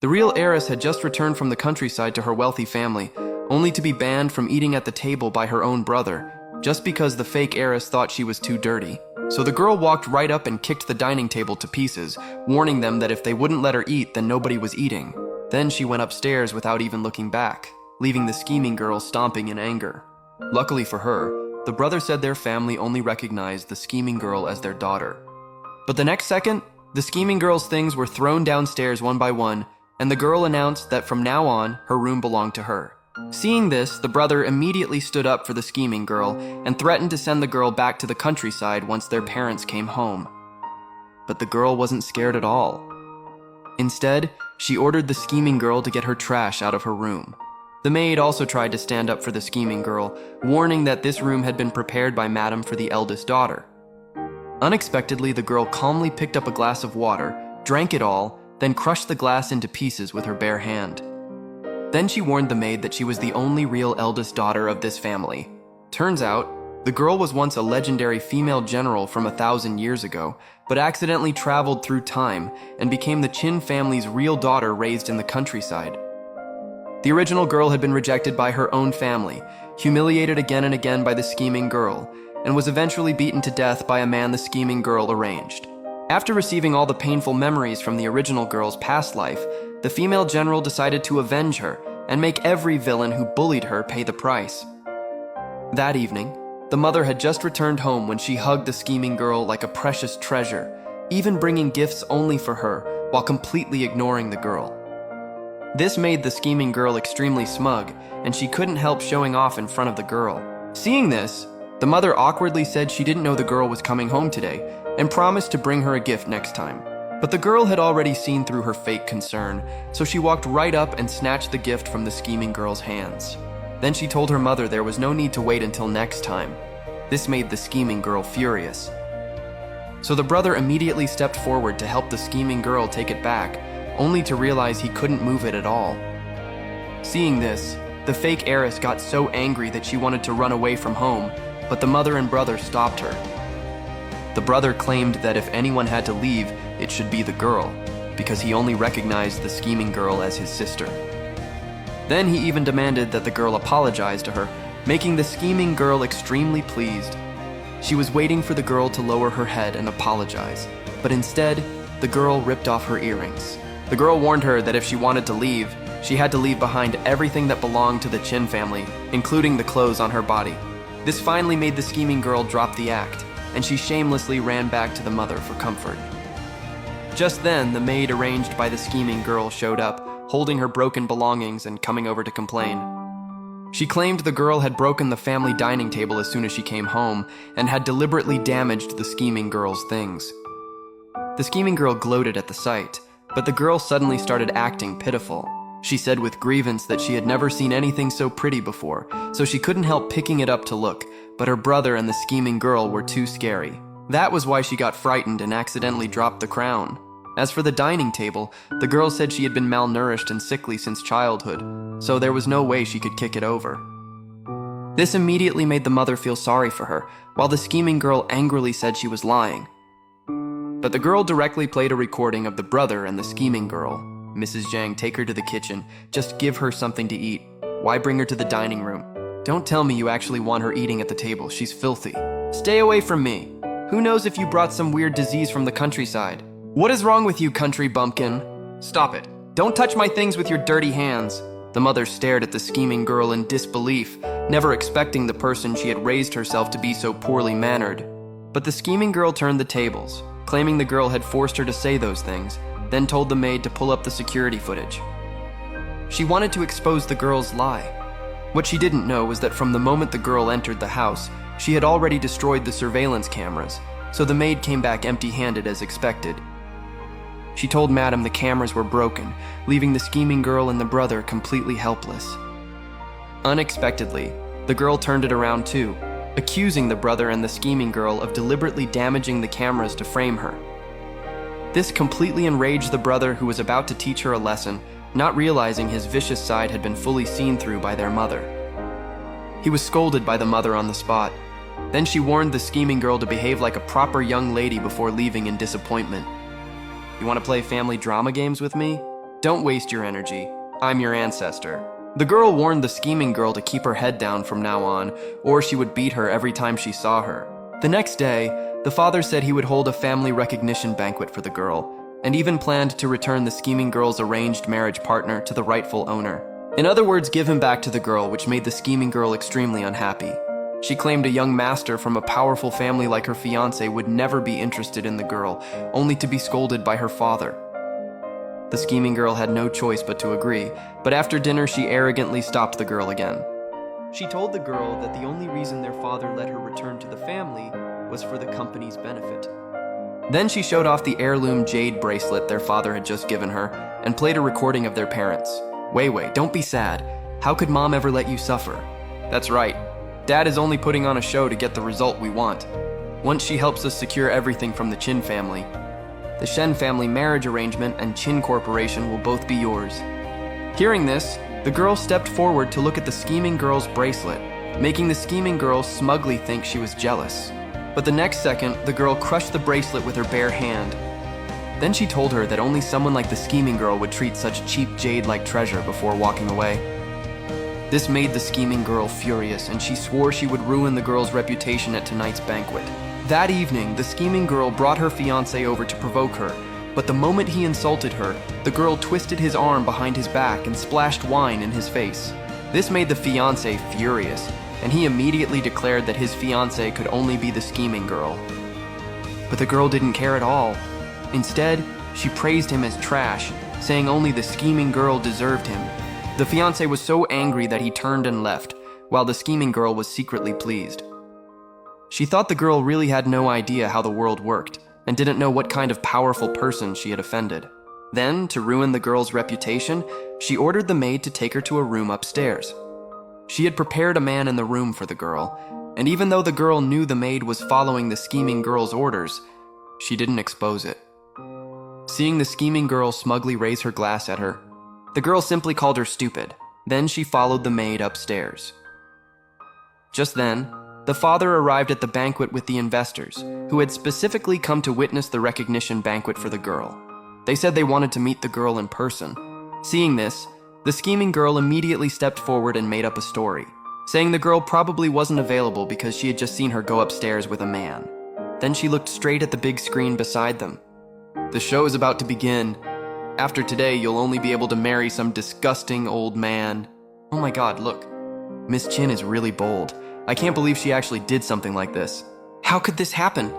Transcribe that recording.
The real heiress had just returned from the countryside to her wealthy family, only to be banned from eating at the table by her own brother, just because the fake heiress thought she was too dirty. So the girl walked right up and kicked the dining table to pieces, warning them that if they wouldn't let her eat, then nobody was eating. Then she went upstairs without even looking back, leaving the scheming girl stomping in anger. Luckily for her, the brother said their family only recognized the scheming girl as their daughter. But the next second, the scheming girl's things were thrown downstairs one by one, and the girl announced that from now on, her room belonged to her. Seeing this, the brother immediately stood up for the scheming girl and threatened to send the girl back to the countryside once their parents came home. But the girl wasn't scared at all. Instead, she ordered the scheming girl to get her trash out of her room. The maid also tried to stand up for the scheming girl, warning that this room had been prepared by Madam for the eldest daughter. Unexpectedly, the girl calmly picked up a glass of water, drank it all, then crushed the glass into pieces with her bare hand. Then she warned the maid that she was the only real eldest daughter of this family. Turns out, the girl was once a legendary female general from 1,000 years ago, but accidentally traveled through time and became the Qin family's real daughter raised in the countryside. The original girl had been rejected by her own family, humiliated again and again by the scheming girl, and was eventually beaten to death by a man the scheming girl arranged. After receiving all the painful memories from the original girl's past life, the female general decided to avenge her and make every villain who bullied her pay the price. That evening, the mother had just returned home when she hugged the scheming girl like a precious treasure, even bringing gifts only for her while completely ignoring the girl. This made the scheming girl extremely smug, and she couldn't help showing off in front of the girl. Seeing this, the mother awkwardly said she didn't know the girl was coming home today and promised to bring her a gift next time. But the girl had already seen through her fake concern, so she walked right up and snatched the gift from the scheming girl's hands. Then she told her mother there was no need to wait until next time. This made the scheming girl furious. So the brother immediately stepped forward to help the scheming girl take it back, only to realize he couldn't move it at all. Seeing this, the fake heiress got so angry that she wanted to run away from home, but the mother and brother stopped her. The brother claimed that if anyone had to leave, it should be the girl, because he only recognized the scheming girl as his sister. Then he even demanded that the girl apologize to her, making the scheming girl extremely pleased. She was waiting for the girl to lower her head and apologize, but instead, the girl ripped off her earrings. The girl warned her that if she wanted to leave, she had to leave behind everything that belonged to the Qin family, including the clothes on her body. This finally made the scheming girl drop the act, and she shamelessly ran back to the mother for comfort. Just then, the maid arranged by the scheming girl showed up, holding her broken belongings and coming over to complain. She claimed the girl had broken the family dining table as soon as she came home and had deliberately damaged the scheming girl's things. The scheming girl gloated at the sight, but the girl suddenly started acting pitiful. She said with grievance that she had never seen anything so pretty before, so she couldn't help picking it up to look, but her brother and the scheming girl were too scary. That was why she got frightened and accidentally dropped the crown. As for the dining table, the girl said she had been malnourished and sickly since childhood, so there was no way she could kick it over. This immediately made the mother feel sorry for her, while the scheming girl angrily said she was lying. But the girl directly played a recording of the brother and the scheming girl. Mrs. Zhang, take her to the kitchen. Just give her something to eat. Why bring her to the dining room? Don't tell me you actually want her eating at the table. She's filthy. Stay away from me. Who knows if you brought some weird disease from the countryside? What is wrong with you, country bumpkin? Stop it. Don't touch my things with your dirty hands. The mother stared at the scheming girl in disbelief, never expecting the person she had raised herself to be so poorly mannered. But the scheming girl turned the tables, claiming the girl had forced her to say those things, then told the maid to pull up the security footage. She wanted to expose the girl's lie. What she didn't know was that from the moment the girl entered the house, she had already destroyed the surveillance cameras, so the maid came back empty-handed as expected. She told Madam the cameras were broken, leaving the scheming girl and the brother completely helpless. Unexpectedly, the girl turned it around too, accusing the brother and the scheming girl of deliberately damaging the cameras to frame her. This completely enraged the brother, who was about to teach her a lesson, not realizing his vicious side had been fully seen through by their mother. He was scolded by the mother on the spot. Then she warned the scheming girl to behave like a proper young lady before leaving in disappointment. You want to play family drama games with me? Don't waste your energy. I'm your ancestor. The girl warned the scheming girl to keep her head down from now on, or she would beat her every time she saw her. The next day, the father said he would hold a family recognition banquet for the girl, and even planned to return the scheming girl's arranged marriage partner to the rightful owner. In other words, give him back to the girl, which made the scheming girl extremely unhappy. She claimed a young master from a powerful family like her fiancé would never be interested in the girl, only to be scolded by her father. The scheming girl had no choice but to agree, but after dinner she arrogantly stopped the girl again. She told the girl that the only reason their father let her return to the family was for the company's benefit. Then she showed off the heirloom jade bracelet their father had just given her and played a recording of their parents. Wei, don't be sad. How could mom ever let you suffer? That's right. Dad is only putting on a show to get the result we want. Once she helps us secure everything from the Qin family, the Shen family marriage arrangement and Qin Corporation will both be yours. Hearing this, the girl stepped forward to look at the scheming girl's bracelet, making the scheming girl smugly think she was jealous. But the next second, the girl crushed the bracelet with her bare hand. Then she told her that only someone like the scheming girl would treat such cheap jade-like treasure before walking away. This made the scheming girl furious, and she swore she would ruin the girl's reputation at tonight's banquet. That evening, the scheming girl brought her fiancé over to provoke her, but the moment he insulted her, the girl twisted his arm behind his back and splashed wine in his face. This made the fiancé furious, and he immediately declared that his fiancée could only be the scheming girl. But the girl didn't care at all. Instead, she praised him as trash, saying only the scheming girl deserved him. The fiancé was so angry that he turned and left, while the scheming girl was secretly pleased. She thought the girl really had no idea how the world worked, and didn't know what kind of powerful person she had offended. Then, to ruin the girl's reputation, she ordered the maid to take her to a room upstairs. She had prepared a man in the room for the girl, and even though the girl knew the maid was following the scheming girl's orders, she didn't expose it. Seeing the scheming girl smugly raise her glass at her, the girl simply called her stupid. Then she followed the maid upstairs. Just then, the father arrived at the banquet with the investors, who had specifically come to witness the recognition banquet for the girl. They said they wanted to meet the girl in person. Seeing this, the scheming girl immediately stepped forward and made up a story, saying the girl probably wasn't available because she had just seen her go upstairs with a man. Then she looked straight at the big screen beside them. The show is about to begin. After today, you'll only be able to marry some disgusting old man. Oh my god, look. Miss Qin is really bold. I can't believe she actually did something like this. How could this happen?